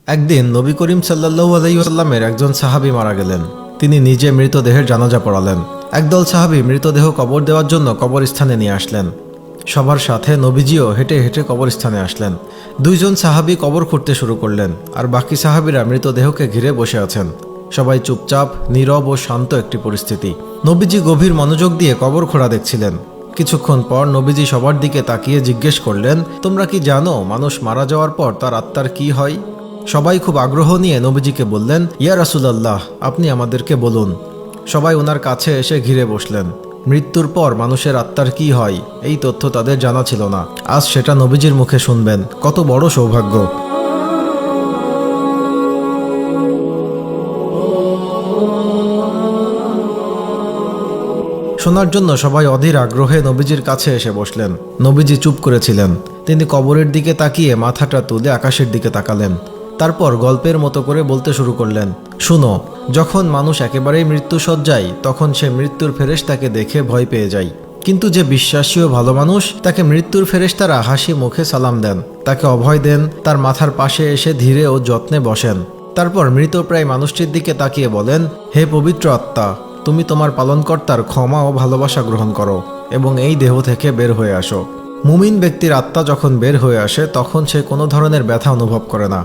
একদিন নবী করিম সাল্লাল্লাহু আলাইহি ওয়াসাল্লামের একজন সাহাবী মারা গেলেন। তিনি নিজে মৃতদেহের জানাজা পড়ালেন। একদল সাহাবী মৃতদেহ কবর দেওয়ার জন্য কবরস্থানে নিয়ে আসলেন। সবার সাথে নবীজিও হেঁটে হেঁটে কবরস্থানে আসলেন। দুইজন সাহাবী কবর খুঁড়তে শুরু করলেন, আর বাকি সাহাবীরা মৃতদেহকে ঘিরে বসে আছেন। সবাই চুপচাপ, নীরব ও শান্ত একটি পরিস্থিতি। নবীজি গভীর মনোযোগ দিয়ে কবর খোঁড়া দেখছিলেন। কিছুক্ষণ পর নবীজি সবার দিকে তাকিয়ে জিজ্ঞেস করলেন, তোমরা কি জানো মানুষ মারা যাওয়ার পর তার আত্মার কি হয়? সবাই খুব আগ্রহ নিয়ে নবীজিকে বললেন, ইয়া রাসূলুল্লাহ, আপনি আমাদেরকে বলুন। সবাই ওনার কাছে এসে ঘিরে বসলেন। মৃত্যুর পর মানুষের আত্মার কি হয় এই তথ্য তাদের জানা ছিল না। আজ সেটা নবীজির মুখে শুনবেন। কত বড় সৌভাগ্য! শোনার জন্য সবাই অধীর আগ্রহে নবীজির কাছে এসে বসলেন। নবীজি চুপ করেছিলেন। তিনি কবরের দিকে তাকিয়ে মাথাটা তুলে আকাশের দিকে তাকালেন। তারপর গল্পের মতো করে বলতে শুরু করলেন, শুনো, যখন মানুষ একেবারেই মৃত্যুশয্যায়, তখন সে মৃত্যুর ফেরেশতাকে দেখে ভয় পেয়ে যায়। কিন্তু যে বিশ্বাসী ও ভালো মানুষ, তাকে মৃত্যুর ফেরেশতারা হাসি মুখে সালাম দেন, তাকে অভয় দেন, তার মাথার পাশে এসে ধীরে ও যত্নে বসেন। তারপর মৃতপ্রায় মানুষটির দিকে তাকিয়ে বলেন, হে পবিত্র আত্মা, তুমি তোমার পালনকর্তার ক্ষমা ও ভালোবাসা গ্রহণ করো এবং এই দেহ থেকে বের হয়ে আসো। মুমিন ব্যক্তির আত্মা যখন বের হয়ে আসে, তখন সে কোনো ধরনের ব্যথা অনুভব করে না।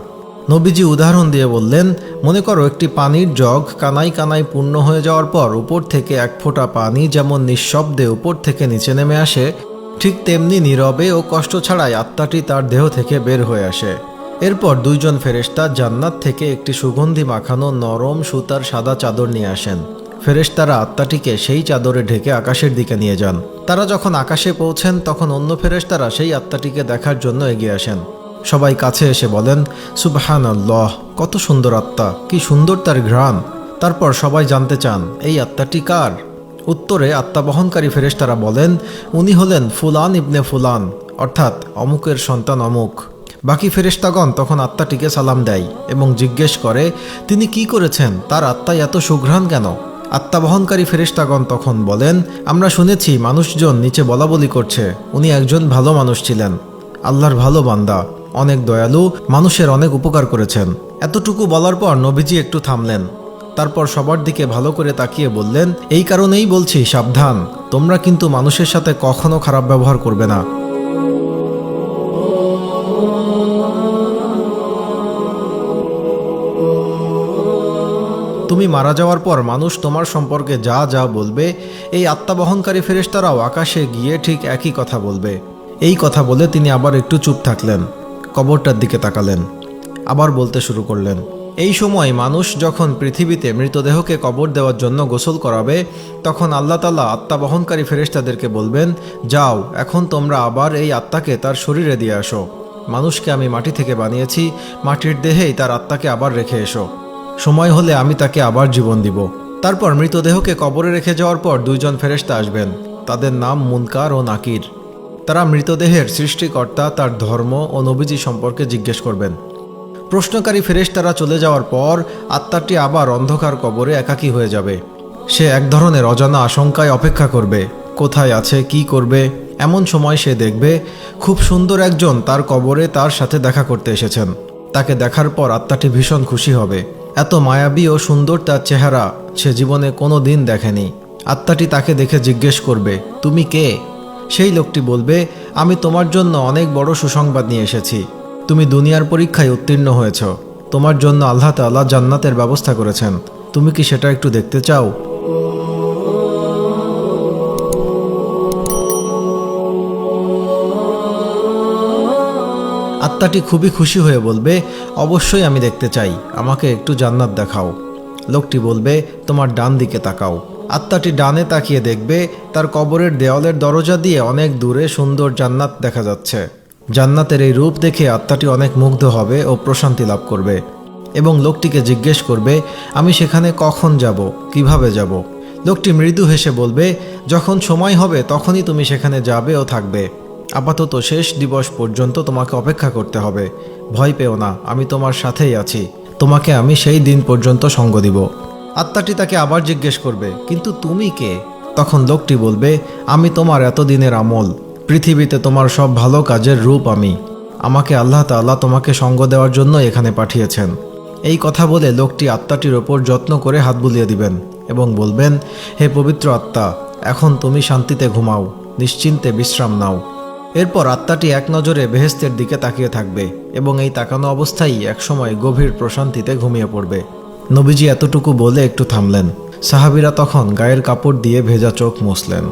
নবীজি উদাহরণ দিয়ে বললেন, মনে করো একটি পানির জগ কানায় কানায় পূর্ণ হয়ে যাওয়ার পর উপর থেকে এক ফোঁটা পানি যেমন নিঃশব্দে উপর থেকে নিচে নেমে আসে, ঠিক তেমনি নীরবে ও কষ্ট ছাড়াই আত্মাটি তার দেহ থেকে বের হয়ে আসে। এরপর দুইজন ফেরেশতা জান্নাত থেকে একটি সুগন্ধি মাখানো নরম সুতার সাদা চাদর নিয়ে আসেন। ফেরেশতারা আত্মাটিকে সেই চাদরে ঢেকে আকাশের দিকে নিয়ে যান। তারা যখন আকাশে পৌঁছেন, তখন অন্য ফেরেশতারা সেই আত্মাটিকে দেখার জন্য এগিয়ে আসেন। সবাই কাছে এসে বলেন, সুবহানাল্লাহ, কত সুন্দর আত্মা, কি সুন্দর তার ঘ্রাণ। তারপর সবাই জানতে চান, এই আত্মাটি কার? উত্তরে আত্মা বহনকারী ফেরেশতারা বলেন, উনি হলেন ফুলান ইবনে ফুলান, অর্থাৎ অমুকের সন্তান অমুক। বাকি ফেরেশতাগণ তখন আত্মাটিকে সালাম দেয় এবং জিজ্ঞেস করে, তিনি কি করেছেন, তার আত্মায় এত সুঘ্রাণ কেন? আত্মা বহনকারী ফেরেশতাগণ তখন বলেন, আমরা শুনেছি মানুষজন নিচে বলাবলি করছে উনি একজন ভালো মানুষ ছিলেন, আল্লাহর ভালো বান্দা, অনেক দয়ালু, মানুষের অনেক উপকার করেছেন। এতটুকু বলার পর নবীজি একটু থামলেন। তারপর সবার দিকে ভালো করে তাকিয়ে বললেন, এই কারণেই বলছি, সাবধান, তোমরা কিন্তু মানুষের সাথে কখনো খারাপ ব্যবহার করবে না। তুমি মারা যাওয়ার পর মানুষ তোমার সম্পর্কে যা যা বলবে, এই আত্মা বহনকারী ফেরেশতারাও আকাশে গিয়ে ঠিক একই কথা বলবে। এই কথা বলে তিনি আবার একটু চুপ থাকলেন, কবরটার দিকে তাকালেন, আবার বলতে শুরু করলেন, এই সময় মানুষ যখন পৃথিবীতে মৃতদেহকে কবর দেওয়ার জন্য গোসল করাবে, তখন আল্লাহ তাআলা আত্মা বহনকারী ফেরেশতাদেরকে বলবেন, যাও, এখন তোমরা আবার এই আত্মাকে তার শরীরে দিয়ে আসো। মানুষকে আমি মাটি থেকে বানিয়েছি, মাটির দেহেই তার আত্মাকে আবার রেখে এসো। সময় হলে আমি তাকে আবার জীবন দিব। তারপর মৃতদেহকে কবরে রেখে যাওয়ার পর দুইজন ফেরেশতা আসবেন। তাদের নাম মুনকার ও নাকির। তারা মৃতদেহের সৃষ্টিকর্তা, তার ধর্ম ও নবীজি সম্পর্কে জিজ্ঞেস করবেন। প্রশ্নকারী ফেরেশতারা চলে যাওয়ার পর আত্মাটি আবার অন্ধকার কবরে একাকী হয়ে যাবে। সে এক ধরনের অজানা আশঙ্কায় অপেক্ষা করবে, কোথায় আছে, কি করবে। এমন সময় সে দেখবে খুব সুন্দর একজন তার কবরে তার সাথে দেখা করতে এসেছেন। তাকে দেখার পর আত্মাটি ভীষণ খুশি হবে। এত মায়াবী ও সুন্দর তার চেহারা সে জীবনে কোনো দিন দেখেনি। আত্মাটি তাকে দেখে জিজ্ঞেস করবে, তুমি কে? সেই লোকটি বলবে, আমি তোমার জন্য অনেক বড় সুসংবাদ নিয়ে এসেছি। তুমি দুনিয়ার পরীক্ষায় উত্তীর্ণ হয়েছ। তোমার জন্য আল্লাহ তাআলা জান্নাতের ব্যবস্থা করেছেন। তুমি কি সেটা একটু দেখতে চাও? আত্মাটি খুবই খুশি হয়ে বলবে, অবশ্যই আমি দেখতে চাই, আমাকে একটু জান্নাত দেখাও। লোকটি বলবে, তোমার ডান দিকে তাকাও। আত্মাটি ডানে তাকিয়ে দেখবে তার কবরের দেওয়ালের দরজা দিয়ে অনেক দূরে সুন্দর জান্নাত দেখা যাচ্ছে। জান্নাতের এই রূপ দেখে আত্মাটি অনেক মুগ্ধ হবে ও প্রশান্তি লাভ করবে এবং লোকটিকে জিজ্ঞেস করবে, আমি সেখানে কখন যাব, কিভাবে যাব? লোকটি মৃদু হেসে বলবে, যখন সময় হবে তখনই তুমি সেখানে যাবে ও থাকবে। আপাতত শেষ দিবস পর্যন্ত তোমাকে অপেক্ষা করতে হবে। ভয় পেও না, আমি তোমার সাথেই আছি, তোমাকে আমি সেই দিন পর্যন্ত সঙ্গ দিব। আত্মাটি তাকে আবার জিজ্ঞেস করবে, কিন্তু তুমি কে? তখন লোকটি বলবে, আমি তোমার এতদিনের আমল, পৃথিবীতে তোমার সব ভালো কাজের রূপ আমি। আমাকে আল্লাহ তাআলা তোমাকে সঙ্গ দেওয়ার জন্য এখানে পাঠিয়েছেন। এই কথা বলে লোকটি আত্মাটির ওপর যত্ন করে হাত বুলিয়ে দিবেন এবং বলবেন, হে পবিত্র আত্মা, এখন তুমি শান্তিতে ঘুমাও, নিশ্চিন্তে বিশ্রাম নাও। এরপর আত্মাটি এক নজরে বেহেশতের দিকে তাকিয়ে থাকবে এবং এই তাকানো অবস্থায় একসময় গভীর প্রশান্তিতে ঘুমিয়ে পড়বে। নবীজি এতটুকু বলে একটু থামলেন। সাহাবীরা তখন গায়ের কাপড় দিয়ে ভেজা চোখ মুছলেন।